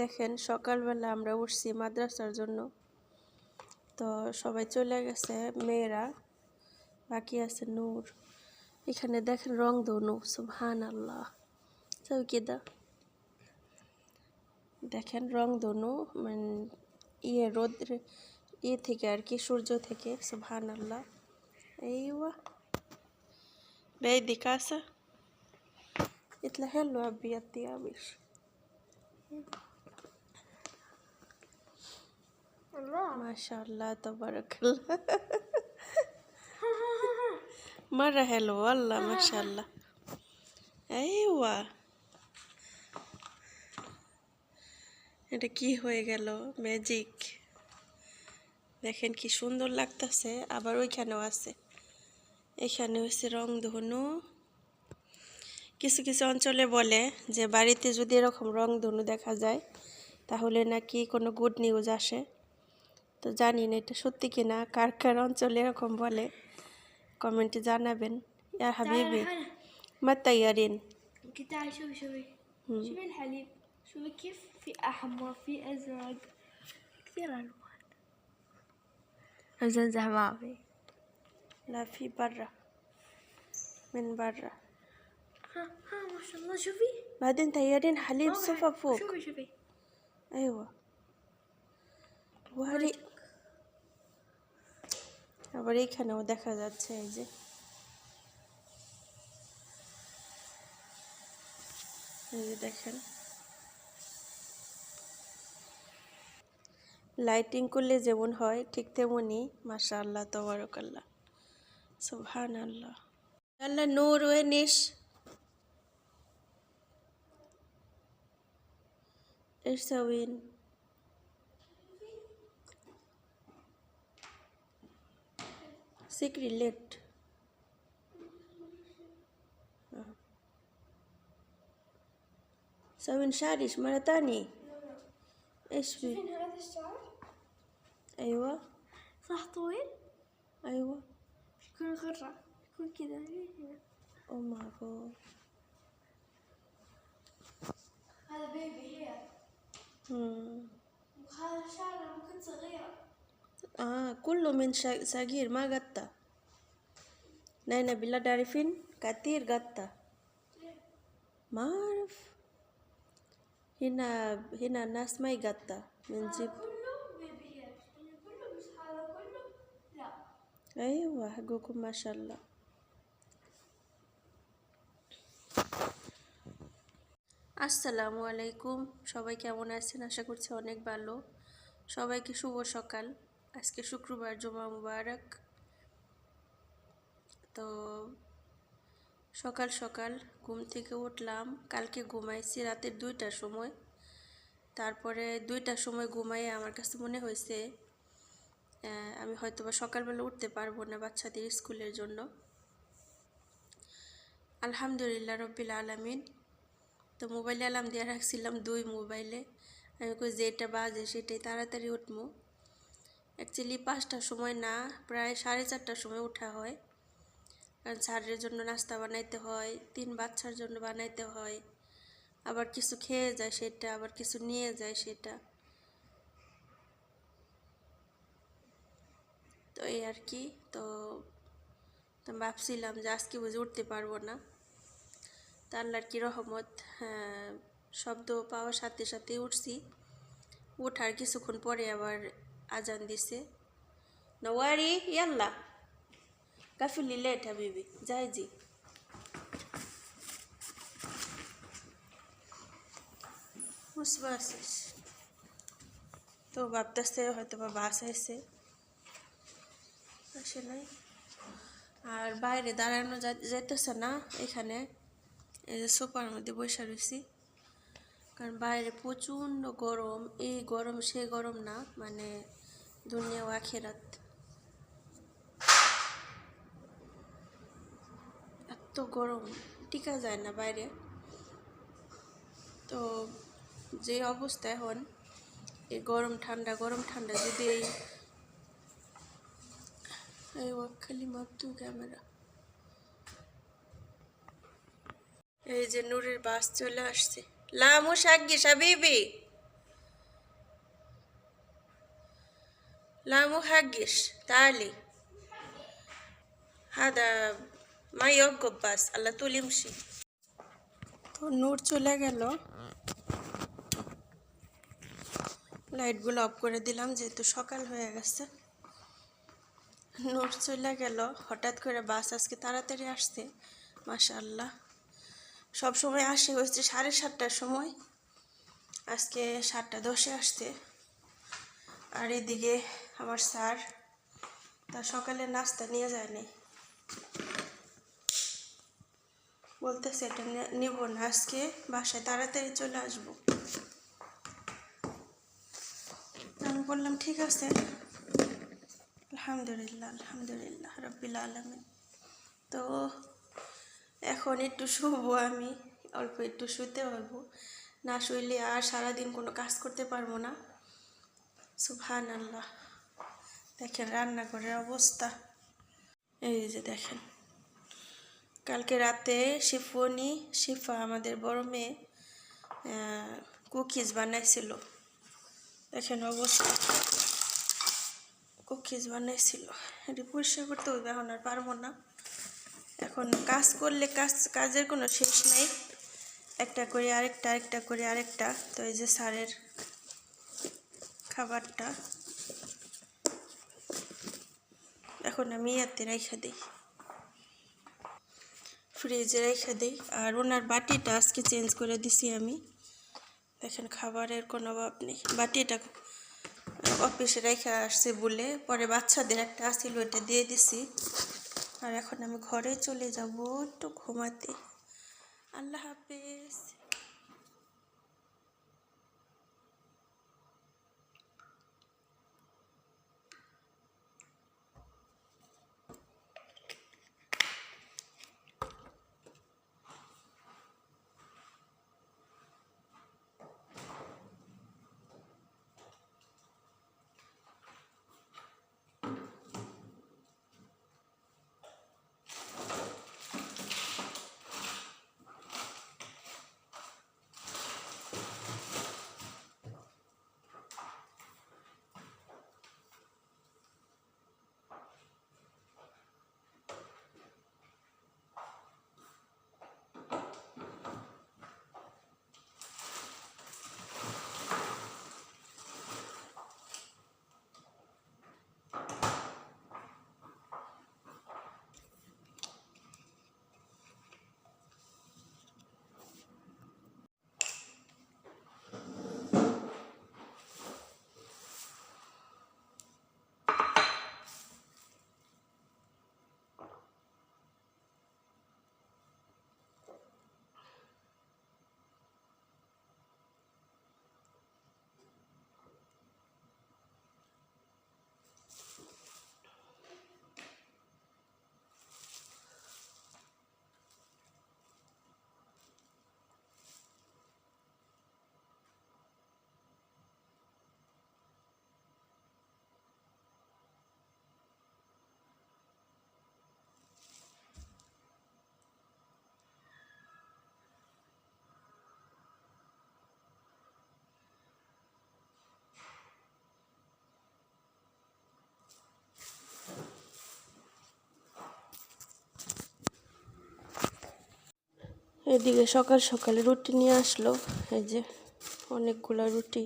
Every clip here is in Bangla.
দেখেন সকালবেলা আমরা উঠছি মাদ্রাসার জন্য, তো সবাই চলে গেছে, মেয়েরা বাকি আছে নূর। এখানে দেখেন রংধনু, সুবহানাল্লাহ। চৌকিদা দেখেন রংধনু, মানে রোদ থেকে আর কি, সূর্য থেকে, সুবহানাল্লাহ। ايوه بيدي كاسة يطلع حلو ابيض يابش ما شاء الله تبارك الله مرة حلو والله ما شاء الله ايوه এটা কি হয়ে গেল, ম্যাজিক। দেখেন কি সুন্দর লাগতেছে। আবার ওইখানেও আছে, এখানে হচ্ছে রংধনু। কিছু কিছু অঞ্চলে বলে যে বাড়িতে যদি এরকম রংধনু দেখা যায় তাহলে নাকি কোনো গুড নিউজ আসে। তো জানি না এটা সত্যি কিনা, কার কার অঞ্চলে এরকম বলে কমেন্টে জানাবেন। ইয়া হাবিবি মা তাইয়ারিন। تعالي شوفي شوفي الحليب، شوفي كيف في أحمر في أزرق كثير ألوان. أزنزح معي. لا في برا، من برا. ها ما شاء الله شوفي. بعدين تيارين حليب صفا فوق. شوفي أيوة وهري আবার এইখানেও দেখা যাচ্ছে, এই যে দেখেন লাইটিং করলে যেমন হয় ঠিক তেমনই। মাশাআল্লাহ তাবারাকাল্লাহ সুবহানাল্লাহ। আল্লাহ নূর ওয়েনিশ ইরসাউইন। سكري ليت سوين شعرش مرة تانية. ايش في؟ شوفين هذا الشعر. ايوه صح طويل. ايوه يكون غرة، يكون كذا هنا. او ماي جاد هذا بيبي هير. وهذا شعر لما كنت صغيرة. كله من صغير ما قطع. نانا بالله تعرفين كتير قطع. ما أعرف، هنا الناس ما يقطع من جيب. كله بيبي هير يعني كله، بس هذا كله لا. أيوة حقكم ما شاء الله. আসসালামু আলাইকুম, সবাই কেমন আছেন? আশা করছি অনেক ভালো। সবাইকে শুভ সকাল। আজকে শুক্রবার, জুমা মুবারক। তো সকাল সকাল ঘুম থেকে উঠলাম। কালকে ঘুমাইছি রাতের 2টার সময়। তারপরে 2টার সময় ঘুমাই আমার কাছে মনে হয়েছে আমি হয়তো বা সকালবেলা উঠতে পারবো না বাচ্চাদের স্কুলের জন্য। আলহামদুলিল্লাহ রব্বিল আলামিন। তো মোবাইলে অ্যালার্ম দিয়ে রাখছিলাম 2 মোবাইলে। আমি কই যেটা বাজে সেটাই তাড়াতাড়ি উঠবো। অ্যাকচুয়ালি 5টার সময় না, প্রায় 4:30টার সময় ওঠা হয়, কারণ স্যারের জন্য নাস্তা বানাইতে হয়, 3 বাচ্চার জন্য বানাইতে হয়, আবার কিছু খেয়ে যায় সেটা, আবার কিছু নিয়ে যায় সেটা। তো এই আর কি। তো ভাবছিলাম যে আজকে বুঝে উঠতে পারবো না। তা আল্লাহর কি রহমত, শব্দ পাওয়ার সাথে সাথে উঠছি। ওঠার কিছুক্ষণ পরে আবার আজান দিছে। নওয়ারি ইয়াল্লা কাফিলি লেট হাবিবি যাই জি। বুঝতে পারছিস তো, ভাবতেছে হয়তো বা বাস আসে নাই। আর বাইরে দাঁড়ানো যাইতেছে না, এখানে এই যে সোফার মধ্যে বসে রয়েছি, কারণ বাইরে প্রচণ্ড গরম। এই গরম সে গরম না, মানে দুনিয়া ও আখিরাত। এত গরম টিকা যায় না বাইরে। তো যে অবস্থা এখন, এই গরম ঠান্ডা যদি এই খালি মাপতু ক্যামেরা। এই যে নূরের বাস চলে আসছে। লামু শাগি হাবিবি لا مو حقش، تعالي. هذا ما يوقف بس على طول يمشي. তো নূর চলে গেল, লাইটগুলো অফ করে দিলাম যেহেতু সকাল হয়ে গেছে। নূর চলে গেল, হঠাৎ করে বাস আজকে তাড়াতাড়ি আসছে মাশাআল্লাহ। সব সময় আসে হচ্ছে 7:30টার সময়, আজকে 7:10-এ আসছে। আর এদিকে আমার স্যার তার সকালে নাস্তা নিয়ে যায়নি, বলতেছে এটা নেব না, আজকে বাসায় তাড়াতাড়ি চলে আসবো। আমি বললাম ঠিক আছে, আলহামদুলিল্লাহ আলহামদুলিল্লাহ রব্বিল আলামিন। তো এখন একটু শুবো, আমি অল্প একটু শুতে হইব, না শুইলে আর সারাদিন কোনো কাজ করতে পারবো না। সুবহানাল্লাহ। দেখেন রান্নাঘরের অবস্থা, এই যে দেখেন। কালকে রাতে শিফা আমাদের বড় মেয়ে কুকিজ বানাইছিল, দেখেন অবস্থা। কুকিজ বানাইছিল, এটি পরিষ্কার করতে হইবে, এখন আর পারবো না। এখন কাজ করলে কাজের কোনো শেষ নেই, একটা করে আরেকটা, আরেকটা করে আরেকটা। তো এই যে স্যারের খাবারটা এখন আমি ইয়াতে রেখে দিই, ফ্রিজে রেখে দিই। আর ওনার বাটিটা আজকে চেঞ্জ করে দিছি আমি, দেখেন খাবারের কোনো অভাব নেই। বাটিটা অফিসে রেখে আসছে বলে পরে বাচ্চাদের একটা আসছিল, ওইটা দিয়ে দিছি। আর এখন আমি ঘরে চলে যাব একটু ঘুমাতে। আল্লাহ হাফেজ। এদিকে সকাল সকালে রুটি নিয়ে আসলো, এই যে অনেকগুলো রুটি।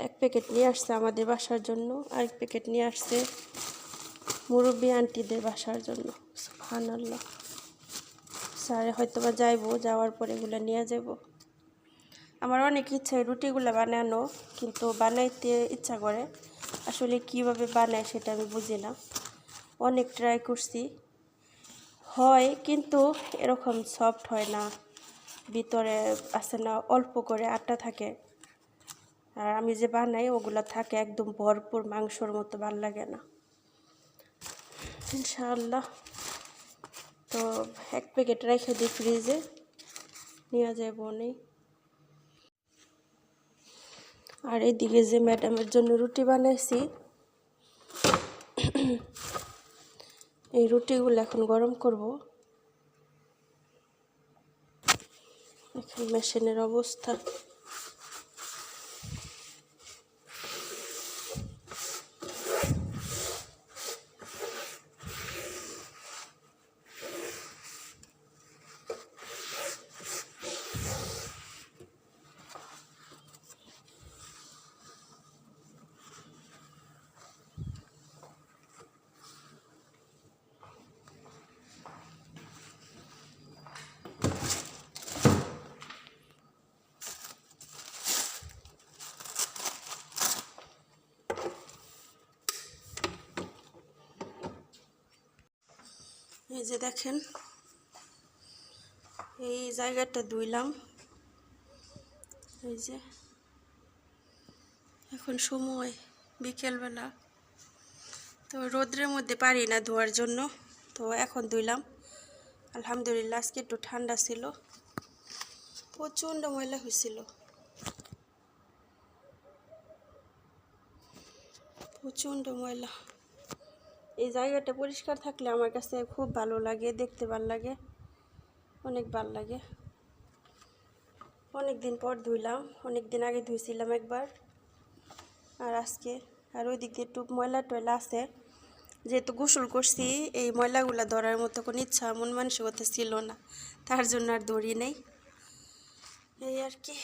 এক প্যাকেট নিয়ে আসছে আমাদের বাসার জন্য, আরেক প্যাকেট নিয়ে আসছে মুরব্বী আন্টিদের বাসার জন্য। সুবহানাল্লাহ। স্যারে হয়তো বা যাওয়ার পরে এগুলো নিয়ে যাব। আমার অনেক ইচ্ছা এই রুটিগুলো বানানো, কিন্তু বানাইতে ইচ্ছা করে, আসলে কিভাবে বানায় সেটা আমি বুঝি না। অনেক ট্রাই করছি, হয় কিন্তু এরকম সফট হয় না, ভিতরে আছে না অল্প করে আটা থাকে, আর আমি যে বানাই ওগুলো থাকে একদম ভরপুর মাংসর মতো, ভাল লাগে না ইনশাআল্লাহ। তো এক প্যাকেট রেখে দিই ফ্রিজে, নিয়ে যাব নেই। আর এদিকে যে ম্যাডামের জন্য রুটি বানাইছি, এই রুটিগুলো এখন গরম করব। এখন মেশিনের অবস্থা, এই যে দেখেন, এই জায়গাটা ধুইলাম। এই যে এখন সময় বিকেলবেলা, তো রোদ্রের মধ্যে পারি না ধোয়ার জন্য, তো এখন ধুইলাম। আলহামদুলিল্লাহ আজকে একটু ঠান্ডা ছিল, প্রচণ্ড ময়লা হয়েছিল, প্রচণ্ড ময়লা। এই জায়গাটা পরিষ্কার থাকলে আমার কাছে খুব ভালো লাগে, দেখতে ভালো লাগে, অনেক ভালো লাগে। অনেক দিন পর ধুইলাম, অনেক দিন আগে ধুইছিলাম একবার, আর আজকে। আর ওই দিক দিয়ে একটু ময়লা টয়লা আছে, যেহেতু গোসল করছি এই ময়লাগুলা ধরার মতো কোনো ইচ্ছা মন মানসিকতা ছিল না, তার জন্য আর ধরি নেই, এই আর কি।